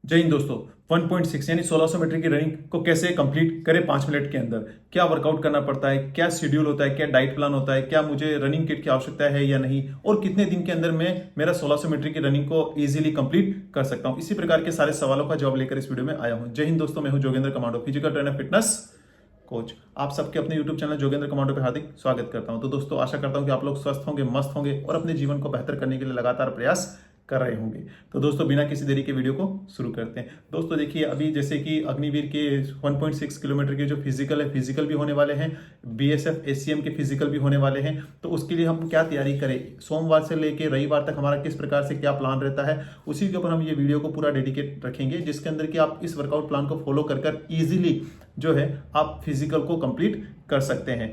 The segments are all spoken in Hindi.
जय हिंद दोस्तों। 1.6 यानी 1600 मीटर की रनिंग को कैसे कंप्लीट करें 5 मिनट के अंदर, क्या वर्कआउट करना पड़ता है, क्या शेड्यूल होता है, क्या डाइट प्लान होता है, क्या मुझे रनिंग किट की आवश्यकता है या नहीं, और कितने दिन के अंदर मैं मेरा 1600 मीटर की रनिंग को इजीली कंप्लीट कर सकता हूं। इसी प्रकार के सारे सवालों का जवाब लेकर इस वीडियो में आया हूं। जय हिंद दोस्तों, मैं हूं Jogendra commando, physical trainer, fitness coach. आप सबके अपने यूट्यूब चैनल जोगेंद्र कमांडो पे हार्दिक स्वागत करता हूं। तो दोस्तों, आशा करता हूं कि आप लोग स्वस्थ होंगे, मस्त होंगे और अपने जीवन को बेहतर करने के लिए लगातार प्रयास कर रहे होंगे। तो दोस्तों, बिना किसी देरी के वीडियो को शुरू करते हैं। दोस्तों देखिए, अभी जैसे कि अग्निवीर के 1.6 किलोमीटर के जो फिजिकल है, फिजिकल भी होने वाले हैं, बीएसएफ एसीएम के फिजिकल भी होने वाले हैं। तो उसके लिए हम क्या तैयारी करें, सोमवार से लेकर रविवार तक हमारा किस प्रकार से क्या प्लान रहता है, उसी के ऊपर हम ये वीडियो को पूरा डेडिकेट रखेंगे, जिसके अंदर कि आप इस वर्कआउट प्लान को फॉलो कर इजीली जो है आप फिजिकल को कंप्लीट कर सकते हैं।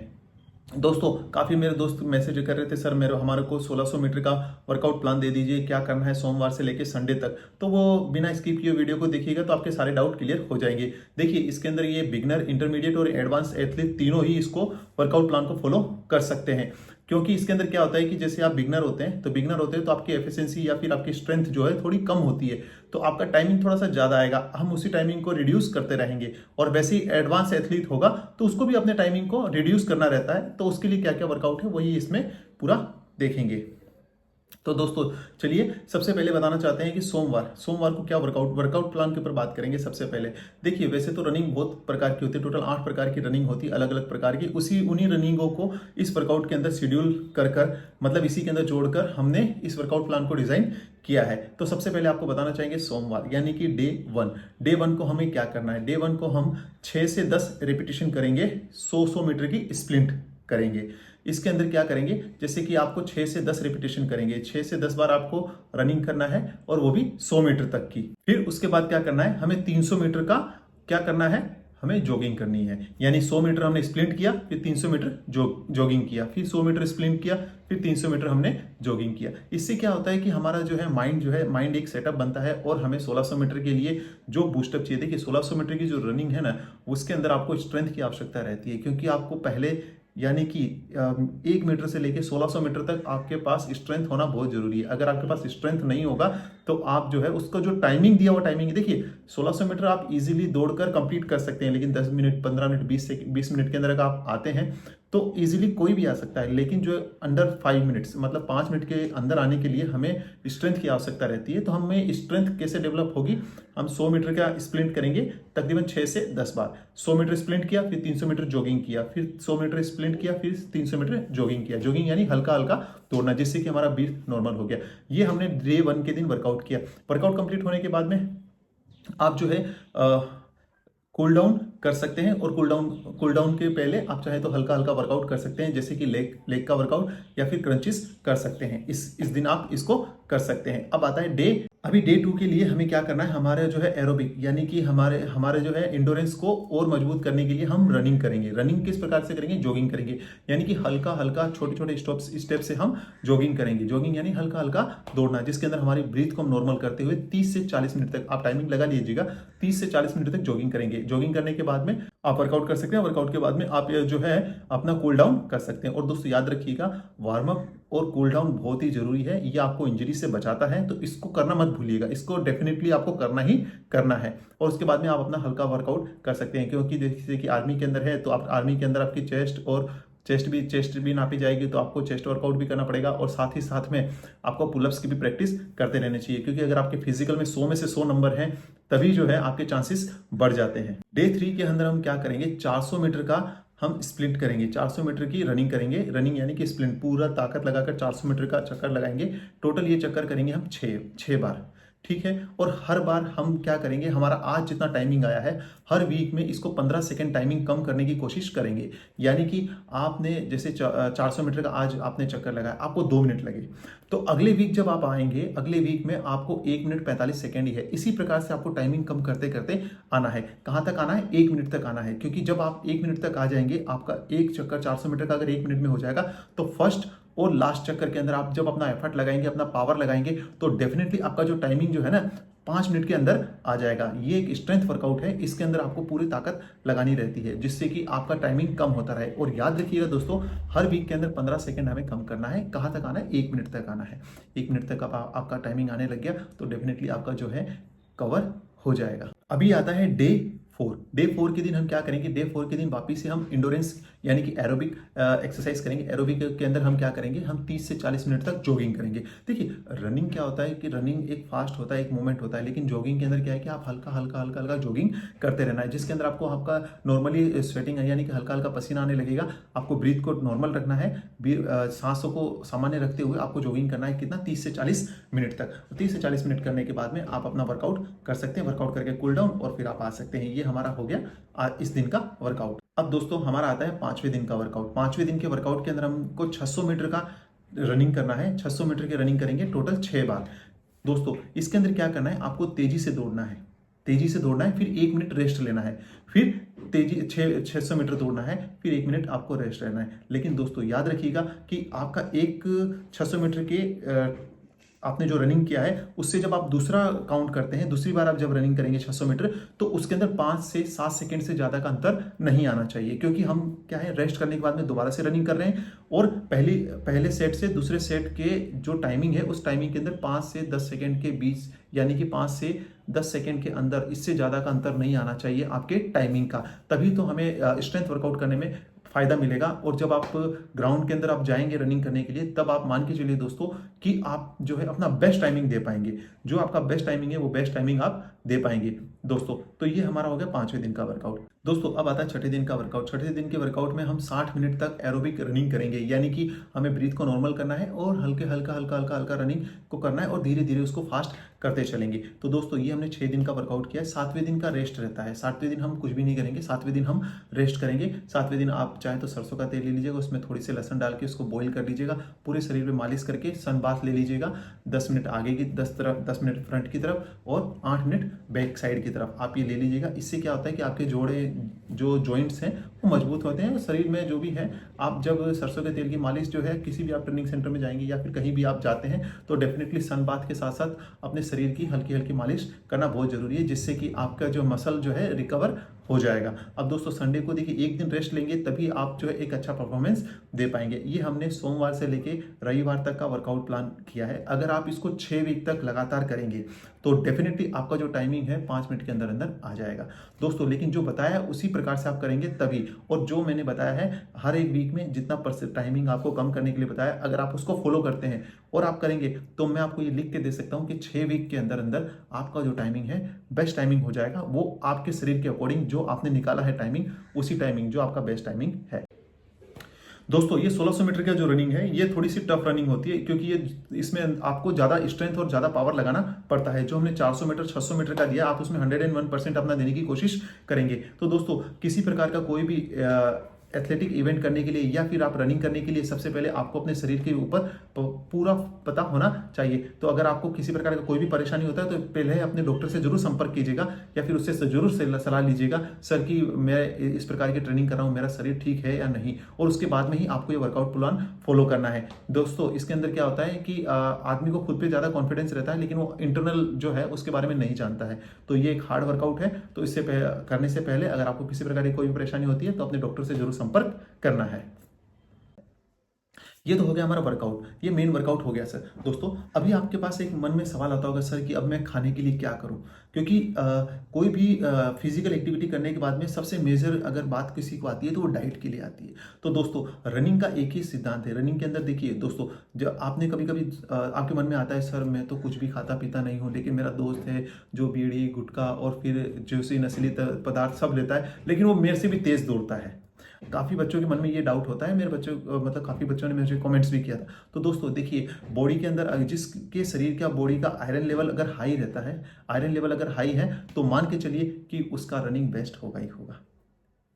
दोस्तों, काफ़ी मेरे दोस्त मैसेज कर रहे थे, सर मेरे हमारे को 1600 मीटर का वर्कआउट प्लान दे दीजिए, क्या करना है सोमवार से लेकर संडे तक। तो वो बिना स्किप किए वीडियो को देखिएगा तो आपके सारे डाउट क्लियर हो जाएंगे। देखिए, इसके अंदर ये बिगनर, इंटरमीडिएट और एडवांस एथलीट तीनों ही इसको वर्कआउट प्लान को फॉलो कर सकते हैं। क्योंकि इसके अंदर क्या होता है कि जैसे आप बिगनर होते हैं तो आपकी एफिशिएंसी या फिर आपकी स्ट्रेंथ जो है थोड़ी कम होती है, तो आपका टाइमिंग थोड़ा सा ज्यादा आएगा। हम उसी टाइमिंग को रिड्यूस करते रहेंगे। और वैसे ही एडवांस एथलीट होगा तो उसको भी अपने टाइमिंग को रिड्यूस करना रहता है। तो उसके लिए क्या क्या वर्कआउट है वही इसमें पूरा देखेंगे। तो दोस्तों चलिए, सबसे पहले बताना चाहते हैं कि सोमवार को क्या वर्कआउट प्लान के ऊपर बात करेंगे। सबसे पहले देखिए, वैसे तो रनिंग बहुत प्रकार की होती है, टोटल 8 प्रकार की रनिंग होती है, अलग अलग प्रकार की। उन्हीं रनिंगों को इस वर्कआउट के अंदर शेड्यूल कर मतलब इसी के अंदर जोड़कर हमने इस वर्कआउट प्लान को डिजाइन किया है। तो सबसे पहले आपको बताना चाहेंगे सोमवार यानी कि डे वन को हमें क्या करना है। डे वन को हम 6 से 10 रिपीटेशन करेंगे, 100 मीटर की स्प्लिंट करेंगे। इसके अंदर क्या करेंगे, जैसे कि आपको 6 से 10 रिपीटेशन करेंगे, 6 से 10 बार आपको रनिंग करना है और वो भी 100 मीटर तक की। फिर उसके बाद क्या करना है, हमें 300 मीटर का क्या करना है, हमें जॉगिंग करनी है। यानी 100 मीटर हमने स्प्लिंट किया, फिर 300 मीटर जॉगिंग किया, फिर 100 मीटर स्प्लिंट किया, फिर 300 मीटर हमने जॉगिंग किया। इससे क्या होता है कि हमारा जो है माइंड एक सेटअप बनता है और हमें 1600 मीटर के लिए जो बूस्टअप चाहिए। देखिए, 1600 मीटर की जो रनिंग है ना, उसके अंदर आपको स्ट्रेंथ की आवश्यकता रहती है, क्योंकि आपको पहले यानी कि 1 मीटर से लेके 1600 मीटर तक आपके पास स्ट्रेंथ होना बहुत जरूरी है। अगर आपके पास स्ट्रेंथ नहीं होगा तो आप जो है उसको जो टाइमिंग दिया हुआ टाइमिंग, देखिए 1600 मीटर आप इजीली दौड़कर कंप्लीट कर सकते हैं, लेकिन 10 मिनट 15 मिनट 20 मिनट के अंदर अगर आप आते हैं तो इजीली कोई भी आ सकता है। लेकिन जो अंडर 5 मिनट्स मतलब 5 मिनट के अंदर आने के लिए हमें स्ट्रेंथ की आवश्यकता रहती है। तो हमें स्ट्रेंथ कैसे डेवलप होगी, हम 100 मीटर का स्प्लिंट करेंगे तकरीबन 6 से 10 बार। 100 मीटर स्प्लिंट किया, फिर 300 मीटर जॉगिंग किया, फिर 100 मीटर स्प्लिंट किया, फिर 300 मीटर जॉगिंग किया। जॉगिंग यानी हल्का हल्का दौड़ना, जिससे कि हमारा ब्रीथ नॉर्मल हो गया। ये हमने डे 1 के दिन वर्कआउट किया। वर्कआउट कंप्लीट होने के बाद में आप जो है कूल डाउन कर सकते हैं, और कूल डाउन के पहले आप चाहे तो हल्का हल्का वर्कआउट कर सकते हैं, जैसे कि लेग का वर्कआउट या फिर क्रंचेस कर सकते हैं। इस दिन आप इसको कर सकते हैं। अब आता है अभी डे 2 के लिए हमें क्या करना है, हमारे जो है एरोबिक यानी कि हमारे जो है इंडोरेंस को और मजबूत करने के लिए हम रनिंग करेंगे। रनिंग किस प्रकार से करेंगे, जॉगिंग करेंगे। यानी कि हल्का हल्का छोटे छोटे स्टेप से हम जॉगिंग करेंगे। जॉगिंग यानी हल्का हल्का दौड़ना, जिसके अंदर हमारी ब्रीथ को हम नॉर्मल करते हुए 30 से 40 मिनट तक आप टाइमिंग लगा लीजिएगा। 30 से 40 मिनट तक जॉगिंग करेंगे। जॉगिंग करने के बाद में आप वर्कआउट कर सकते हैं। वर्कआउट के बाद में आप जो है अपना कूल डाउन कर सकते हैं। और दोस्तों याद रखिएगा, वार्म अप और कूल डाउन बहुत ही जरूरी है। ये आपको इंजरी से बचाता है, तो इसको करना मत भूलिएगा। इसको डेफिनेटली आपको करना ही करना है। और उसके बाद में आप अपना हल्का वर्कआउट कर सकते हैं, क्योंकि जैसे कि आर्मी के अंदर है तो आप आर्मी के अंदर आपकी चेस्ट भी नापी जाएगी, तो आपको चेस्ट वर्कआउट भी करना पड़ेगा। और साथ ही साथ में आपको पुलअप्स की भी प्रैक्टिस करते रहने चाहिए, क्योंकि अगर आपके फिजिकल में 100 में से 100 नंबर हैं तभी जो है आपके चांसेस बढ़ जाते हैं। डे 3 के अंदर हम क्या करेंगे, 400 मीटर का हम स्प्लिंट करेंगे। 400 मीटर की रनिंग करेंगे। रनिंग यानी कि स्प्लिंट, पूरा ताकत लगाकर 400 मीटर का चक्कर लगाएंगे। टोटल ये चक्कर करेंगे हम 6 बार, ठीक है। और हर बार हम क्या करेंगे, हमारा आज जितना टाइमिंग आया है हर वीक में इसको 15 सेकेंड टाइमिंग कम करने की कोशिश करेंगे। यानी कि आपने जैसे 400 मीटर का आज आपने चक्कर लगाया, आपको 2 मिनट लगे, तो अगले वीक जब आप आएंगे, अगले वीक में आपको 1 मिनट 45 सेकेंड ही है। इसी प्रकार से आपको टाइमिंग कम करते करते आना है। कहां तक आना है, 1 मिनट तक आना है। क्योंकि जब आप 1 मिनट तक आ जाएंगे, आपका एक चक्कर 400 मीटर का अगर 1 मिनट में हो जाएगा, तो फर्स्ट और लास्ट चक्कर के अंदर आप जब अपना एफर्ट लगाएंगे, अपना पावर लगाएंगे, तो डेफिनेटली आपका जो टाइमिंग जो है ना 5 मिनट के अंदर आ जाएगा। ये एक स्ट्रेंथ वर्कआउट है, इसके अंदर आपको पूरी ताकत लगानी रहती है, जिससे कि आपका टाइमिंग कम होता रहे। और याद रखिएगा दोस्तों, हर वीक के अंदर 15 सेकंड हमें कम करना है। कहाँ तक आना है, 1 मिनट तक आना है। 1 मिनट तक आपका टाइमिंग आने लग गया तो डेफिनेटली आपका जो है कवर हो जाएगा। अभी आता है डे 4। डे 4 के दिन हम क्या करेंगे, डे 4 के दिन वापिस से हम इंडोरेंस यानी कि एरोबिक एक्सरसाइज करेंगे। एरोबिक के अंदर हम क्या करेंगे, हम 30 से 40 मिनट तक जॉगिंग करेंगे। देखिए रनिंग क्या होता है कि रनिंग एक फास्ट होता है, एक मूवमेंट होता है, लेकिन जॉगिंग के अंदर क्या है कि आप हल्का हल्का हल्का हल्का जॉगिंग करते रहना है, जिसके अंदर आपको आपका नॉर्मली स्वेटिंग यानी कि हल्का हल्का पसीना आने लगेगा। आपको ब्रीथ को नॉर्मल रखना है, सांसों को सामान्य रखते हुए आपको जॉगिंग करना है कितना, 30 से 40 मिनट तक। 30 से 40 मिनट करने के बाद में आप अपना वर्कआउट कर सकते हैं। वर्कआउट करके कूल डाउन और फिर आप आ सकते हैं। ये हमारा हो गया इस दिन का वर्कआउट। अब दोस्तों हमारा आता है 5वें दिन का वर्कआउट। 5वें दिन के वर्कआउट के अंदर हमको 600 मीटर का रनिंग करना है। 600 मीटर की रनिंग करेंगे टोटल 6 बार। दोस्तों इसके अंदर क्या करना है, आपको तेजी से दौड़ना है, तेजी से दौड़ना है, फिर 1 मिनट रेस्ट लेना है, फिर तेजी 600 मीटर दौड़ना है, फिर 1 मिनट आपको रेस्ट लेना है। लेकिन दोस्तों याद रखिएगा कि आपका एक 600 मीटर के आपने जो रनिंग किया है उससे जब आप दूसरा काउंट करते हैं, दूसरी बार आप जब रनिंग करेंगे 600 मीटर, तो उसके अंदर 5 से 7 सेकंड से ज़्यादा का अंतर नहीं आना चाहिए, क्योंकि हम क्या है रेस्ट करने के बाद में दोबारा से रनिंग कर रहे हैं और पहले सेट से दूसरे सेट के जो टाइमिंग है उस टाइमिंग के अंदर 5 से 10 सेकंड के बीच, यानी कि 5 से 10 सेकंड के अंदर इससे ज़्यादा का अंतर नहीं आना चाहिए आपके टाइमिंग का। तभी तो हमें स्ट्रेंथ वर्कआउट करने में फायदा मिलेगा। और जब आप ग्राउंड के अंदर आप जाएंगे रनिंग करने के लिए, तब आप मान के चलिए दोस्तों कि आप जो है अपना बेस्ट टाइमिंग दे पाएंगे। जो आपका बेस्ट टाइमिंग है वो बेस्ट टाइमिंग आप दे पाएंगे दोस्तों। तो ये हमारा हो गया 5वें दिन का वर्कआउट। दोस्तों अब आता है 6ठे दिन का वर्कआउट। 6ठे दिन के वर्कआउट में हम 60 मिनट तक एरोबिक रनिंग करेंगे, यानी कि हमें ब्रीथ को नॉर्मल करना है और हल्के हल्का हल्का हल्का हल्का रनिंग को करना है और धीरे धीरे उसको फास्ट करते चलेंगे। तो दोस्तों ये हमने 6 दिन का वर्कआउट किया है। 7वें दिन का रेस्ट रहता है। 7वें दिन हम कुछ भी नहीं करेंगे, 7वें दिन हम रेस्ट करेंगे। 7वें दिन आप चाहे तो सरसों का तेल ले लीजिएगा, उसमें थोड़ी सी लहसुन डाल के उसको बॉईल कर लीजिएगा, पूरे शरीर पे मालिश करके सन बाथ ले लीजिएगा। 10 मिनट आगे की 10 मिनट फ्रंट की तरफ और 8 मिनट बैक साइड की तरफ आप ये ले लीजिएगा। इससे क्या होता है कि आपके जोड़े जो जॉइंट्स हैं वो मजबूत होते हैं। शरीर में जो भी है, आप जब सरसों के तेल की मालिश जो है किसी भी आप ट्रेनिंग सेंटर में जाएंगे या फिर कहीं भी आप जाते हैं, तो डेफिनेटली सन बाथ के साथ साथ अपने शरीर की हल्की हल्की मालिश करना बहुत जरूरी है, जिससे कि आपका जो मसल जो है रिकवर हो जाएगा। अब दोस्तों संडे को देखिए एक दिन रेस्ट लेंगे, तभी आप जो है एक अच्छा परफॉर्मेंस दे पाएंगे। ये हमने सोमवार से लेके रविवार तक का वर्कआउट प्लान किया है। अगर आप इसको 6 वीक तक लगातार करेंगे तो डेफिनेटली आपका जो टाइमिंग है 5 मिनट के अंदर अंदर आ जाएगा दोस्तों। लेकिन जो बताया है उसी प्रकार से आप करेंगे तभी, और जो मैंने बताया है हर एक वीक में जितना टाइमिंग आपको कम करने के लिए बताया, अगर आप उसको फॉलो करते हैं और आप करेंगे, तो मैं आपको ये लिख के दे सकता हूं कि 6 वीक के अंदर अंदर आपका जो टाइमिंग है बेस्ट टाइमिंग हो जाएगा। वो आपके शरीर के अकॉर्डिंग जो आपने निकाला है टाइमिंग, उसी टाइमिंग जो आपका बेस्ट टाइमिंग है। दोस्तों ये 1600 मीटर का जो रनिंग है ये थोड़ी सी टफ रनिंग होती है, क्योंकि ये इसमें आपको ज्यादा स्ट्रेंथ और ज्यादा पावर लगाना पड़ता है। जो हमने 400 मीटर 600 मीटर का दिया, आप उसमें 101% अपना देने की कोशिश करेंगे। तो दोस्तों किसी प्रकार का कोई भी एथलेटिक इवेंट करने के लिए या फिर आप रनिंग करने के लिए सबसे पहले आपको अपने शरीर के ऊपर पूरा पता होना चाहिए। तो अगर आपको किसी प्रकार का कोई भी परेशानी होता है तो पहले अपने डॉक्टर से जरूर संपर्क कीजिएगा या फिर उससे जरूर सलाह लीजिएगा, सर की मैं इस प्रकार की ट्रेनिंग कर रहा हूँ, मेरा शरीर ठीक है या नहीं, और उसके बाद में ही आपको ये वर्कआउट प्लान फॉलो करना है। दोस्तों इसके अंदर क्या होता है कि आदमी को खुद पे ज्यादा कॉन्फिडेंस रहता है, लेकिन वो इंटरनल जो है उसके बारे में नहीं जानता है। तो ये एक हार्ड वर्कआउट है, तो इससे करने से पहले अगर आपको किसी प्रकार की कोई भी परेशानी होती है तो अपने डॉक्टर से जरूर संपर्क करना है। ये तो हो गया हमारा वर्कआउट, ये मेन वर्कआउट हो गया सर। दोस्तों अभी आपके पास एक मन में सवाल आता होगा सर कि अब मैं खाने के लिए क्या करूं, क्योंकि कोई भी फिजिकल एक्टिविटी करने के बाद में सबसे मेजर अगर बात किसी को आती है तो वो डाइट के लिए आती है। तो दोस्तों रनिंग का एक ही सिद्धांत है। रनिंग के अंदर देखिए दोस्तों, जब आपने कभी कभी आपके मन में आता है सर मैं तो कुछ भी खाता पीता नहीं हूँ, लेकिन मेरा दोस्त है जो बीड़ी गुटखा और फिर जैसे नशीली पदार्थ सब लेता है, लेकिन वो मेरे से भी तेज दौड़ता है। काफ़ी बच्चों के मन में ये डाउट होता है, मेरे बच्चों मतलब काफ़ी बच्चों ने मुझे कमेंट्स भी किया था। तो दोस्तों देखिए, बॉडी के अंदर जिसके शरीर का बॉडी का आयरन लेवल अगर हाई रहता है, आयरन लेवल अगर हाई है, तो मान के चलिए कि उसका रनिंग बेस्ट होगा ही होगा।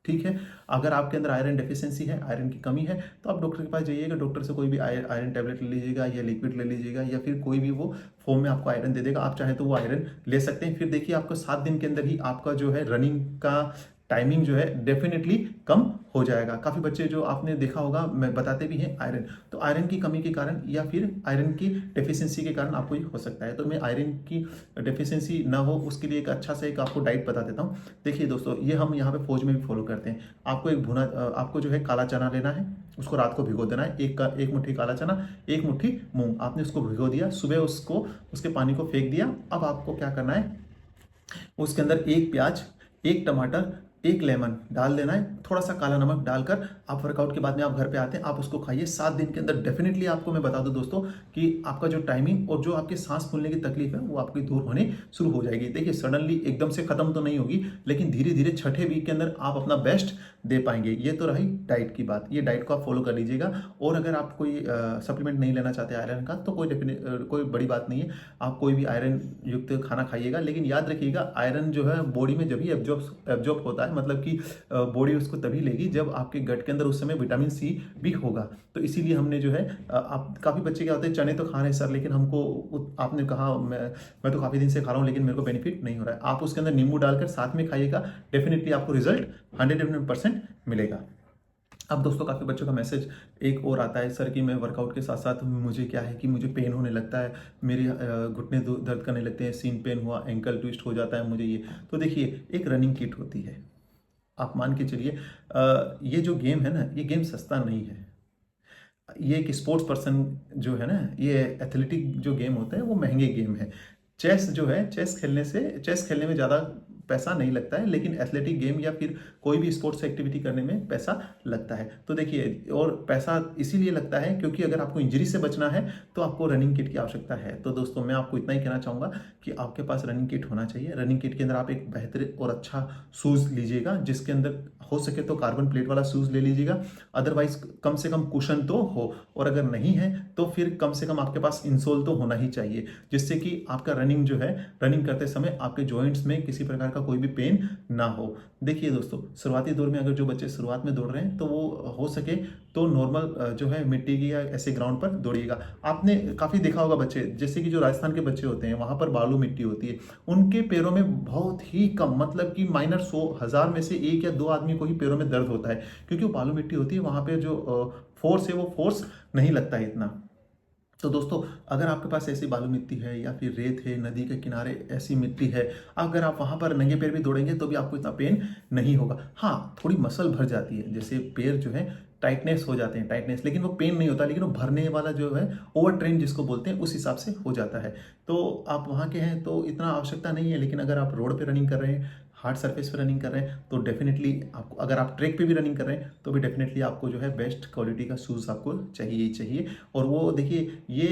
ठीक है, अगर आपके अंदर आयरन डेफिशिएंसी है, आयरन की कमी है, तो आप डॉक्टर के पास जाइएगा। डॉक्टर से कोई भी आयरन टैबलेट ले लीजिएगा या लिक्विड ले लीजिएगा या फिर कोई भी वो फॉर्म में आपको आयरन दे देगा। आप चाहे तो वो आयरन ले सकते हैं। फिर देखिए आपको 7 दिन के अंदर ही आपका जो है रनिंग का टाइमिंग जो है डेफिनेटली कम हो जाएगा। काफ़ी बच्चे जो आपने देखा होगा मैं बताते भी हैं आयरन, तो आयरन की कमी के कारण या फिर आयरन की डेफिशिएंसी के कारण आपको ये हो सकता है। तो मैं आयरन की डेफिशिएंसी ना हो उसके लिए एक अच्छा सा एक आपको डाइट बता देता हूँ। देखिए दोस्तों, ये हम यहाँ पे फौज में भी फॉलो करते हैं। आपको एक भुना आपको जो है काला चना लेना है, उसको रात को भिगो देना है। एक मुट्ठी काला चना, एक मुट्ठी मूंग, आपने उसको भिगो दिया, सुबह उसके पानी को फेंक दिया। अब आपको क्या करना है, उसके अंदर एक प्याज, एक टमाटर, एक लेमन डाल देना है, थोड़ा सा काला नमक डालकर आप वर्कआउट के बाद में आप घर पे आते हैं, आप उसको खाइए 7 दिन के अंदर। डेफिनेटली आपको मैं बता दूं दोस्तों कि आपका जो टाइमिंग और जो आपके सांस फूलने की तकलीफ है वो आपकी दूर होने शुरू हो जाएगी। देखिए सडनली एकदम से खत्म तो नहीं होगी, लेकिन धीरे धीरे छठे वीक के अंदर आप अपना बेस्ट दे पाएंगे। ये तो रही डाइट की बात, ये डाइट को आप फॉलो कर लीजिएगा। और अगर आप कोई सप्लीमेंट नहीं लेना चाहते आयरन का तो कोई बड़ी बात नहीं है, आप कोई भी आयरन युक्त खाना खाइएगा। लेकिन याद रखिएगा आयरन जो है बॉडी में जब भी एब्जॉर्ब होता है, मतलब कि बॉडी उसको तभी लेगी जब आपके गट के अंदर उस समय विटामिन सी भी होगा। तो इसीलिए हमने जो है आप काफ़ी बच्चे क्या होते हैं चने तो खा रहे हैं सर, लेकिन हमको आपने कहा मैं तो काफ़ी दिन से खा रहा हूँ लेकिन मेरे को बेनिफिट नहीं हो रहा है। आप उसके अंदर नींबू डालकर साथ में खाइएगा, डेफिनेटली आपको रिजल्ट 100% मिलेगा। अब दोस्तों काफ़ी बच्चों का मैसेज एक और आता है सर कि मैं वर्कआउट के साथ साथ मुझे क्या है कि मुझे पेन होने लगता है, मेरे घुटने दर्द करने लगते हैं, सीन पेन हुआ, एंकल ट्विस्ट हो जाता है मुझे ये। तो देखिए एक रनिंग किट होती है, आप मान के चलिए ये जो गेम है ना, ये गेम सस्ता नहीं है। ये एक स्पोर्ट्स पर्सन जो है ना, ये एथलेटिक जो गेम होता है वो महंगे गेम है। चेस जो है, चेस खेलने में ज़्यादा पैसा नहीं लगता है, लेकिन एथलेटिक गेम या फिर कोई भी स्पोर्ट्स एक्टिविटी करने में पैसा लगता है। तो देखिए, और पैसा इसीलिए लगता है क्योंकि अगर आपको इंजरी से बचना है तो आपको रनिंग किट की आवश्यकता है। तो दोस्तों मैं आपको इतना ही कहना चाहूँगा कि आपके पास रनिंग किट होना चाहिए। रनिंग किट के अंदर आप एक बेहतर और अच्छा शूज़ लीजिएगा, जिसके अंदर हो सके तो कार्बन प्लेट वाला शूज़ ले लीजिएगा, अदरवाइज कम से कम कुशन तो हो, और अगर नहीं है तो फिर कम से कम आपके पास इंसोल तो होना ही चाहिए, जिससे कि आपका रनिंग जो है, रनिंग करते समय आपके जॉइंट्स में किसी प्रकार का कोई भी पेन ना हो। देखिए दोस्तों, शुरुआती दौर में अगर जो बच्चे शुरुआत में दौड़ रहे हैं तो वो हो सके तो नॉर्मल जो है मिट्टी की या ऐसे ग्राउंड पर दौड़िएगा। आपने काफ़ी देखा होगा बच्चे, जैसे कि जो राजस्थान के बच्चे होते हैं वहाँ पर बालू मिट्टी होती है, उनके पैरों में बहुत ही कम, मतलब कि माइनर 100,000 में से 1 या 2 आदमी को ही पैरों में दर्द होता है, क्योंकि वो बालू मिट्टी होती है, वहाँ पे जो फोर्स है वो फोर्स नहीं लगता है इतना। तो दोस्तों अगर आपके पास ऐसी बालू मिट्टी है या फिर रेत है, नदी के किनारे ऐसी मिट्टी है, अगर आप वहाँ पर नंगे पैर भी दौड़ेंगे तो भी आपको इतना पेन नहीं होगा। हाँ, थोड़ी मसल भर जाती है, जैसे पैर जो है टाइटनेस हो जाते हैं, टाइटनेस, लेकिन वो पेन नहीं होता, लेकिन वो भरने वाला जो है ओवर ट्रेन जिसको बोलते हैं उस हिसाब से हो जाता है। तो आप वहाँ के हैं तो इतना आवश्यकता नहीं है, लेकिन अगर आप रोड पे रनिंग कर रहे हैं, हार्ड सरफेस पे रनिंग कर रहे हैं तो डेफिनेटली आपको, अगर आप ट्रैक पे भी रनिंग कर रहे हैं तो भी डेफिनेटली आपको जो है बेस्ट क्वालिटी का शूज़ आपको चाहिए ही चाहिए। और वो देखिए ये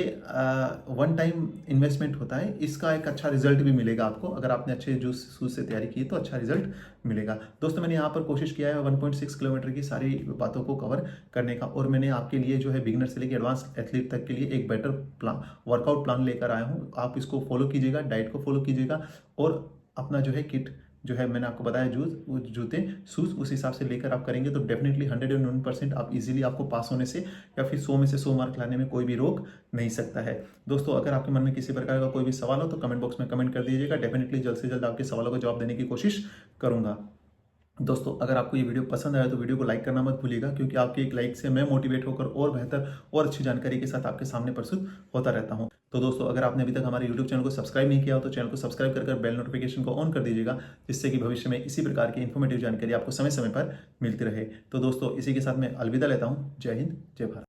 वन टाइम इन्वेस्टमेंट होता है, इसका एक अच्छा रिजल्ट भी मिलेगा आपको। अगर आपने अच्छे जूस शूज़ से तैयारी की तो अच्छा रिजल्ट मिलेगा। दोस्तों मैंने यहाँ पर कोशिश किया है 1.6 किलोमीटर की सारी बातों को कवर करने का, और मैंने आपके लिए जो है बिगिनर से लेकर एडवांस एथलीट तक के लिए एक बेटर प्लान, वर्कआउट प्लान लेकर आया हूँ। आप इसको फॉलो कीजिएगा, डाइट को फॉलो कीजिएगा, और अपना जो है किट जो है मैंने आपको बताया जूते शूज़ उस हिसाब से लेकर आप करेंगे तो डेफिनेटली 101% आप इजीली, आपको पास होने से या फिर 100 में से 100 मार्क लाने में कोई भी रोक नहीं सकता है। दोस्तों अगर आपके मन में किसी प्रकार का कोई भी सवाल हो तो कमेंट बॉक्स में कमेंट कर दीजिएगा, डेफिनेटली जल्द से जल्द आपके सवालों का जवाब देने की कोशिश करूँगा। दोस्तों अगर आपको ये वीडियो पसंद आया तो वीडियो को लाइक करना मत भूलिएगा, क्योंकि आपके एक लाइक से मैं मोटिवेट होकर और बेहतर और अच्छी जानकारी के साथ आपके सामने प्रस्तुत होता रहता हूं। तो दोस्तों अगर आपने अभी तक हमारे YouTube चैनल को सब्सक्राइब नहीं किया हो तो चैनल को सब्सक्राइब कर बेल नोटिफिकेशन को ऑन कर दीजिएगा, जिससे कि भविष्य में इसी प्रकार की इन्फॉर्मेटिव जानकारी आपको समय समय पर मिलती रहे। तो दोस्तों इसी के साथ मैं अलविदा लेता हूँ। जय हिंद, जय भारत।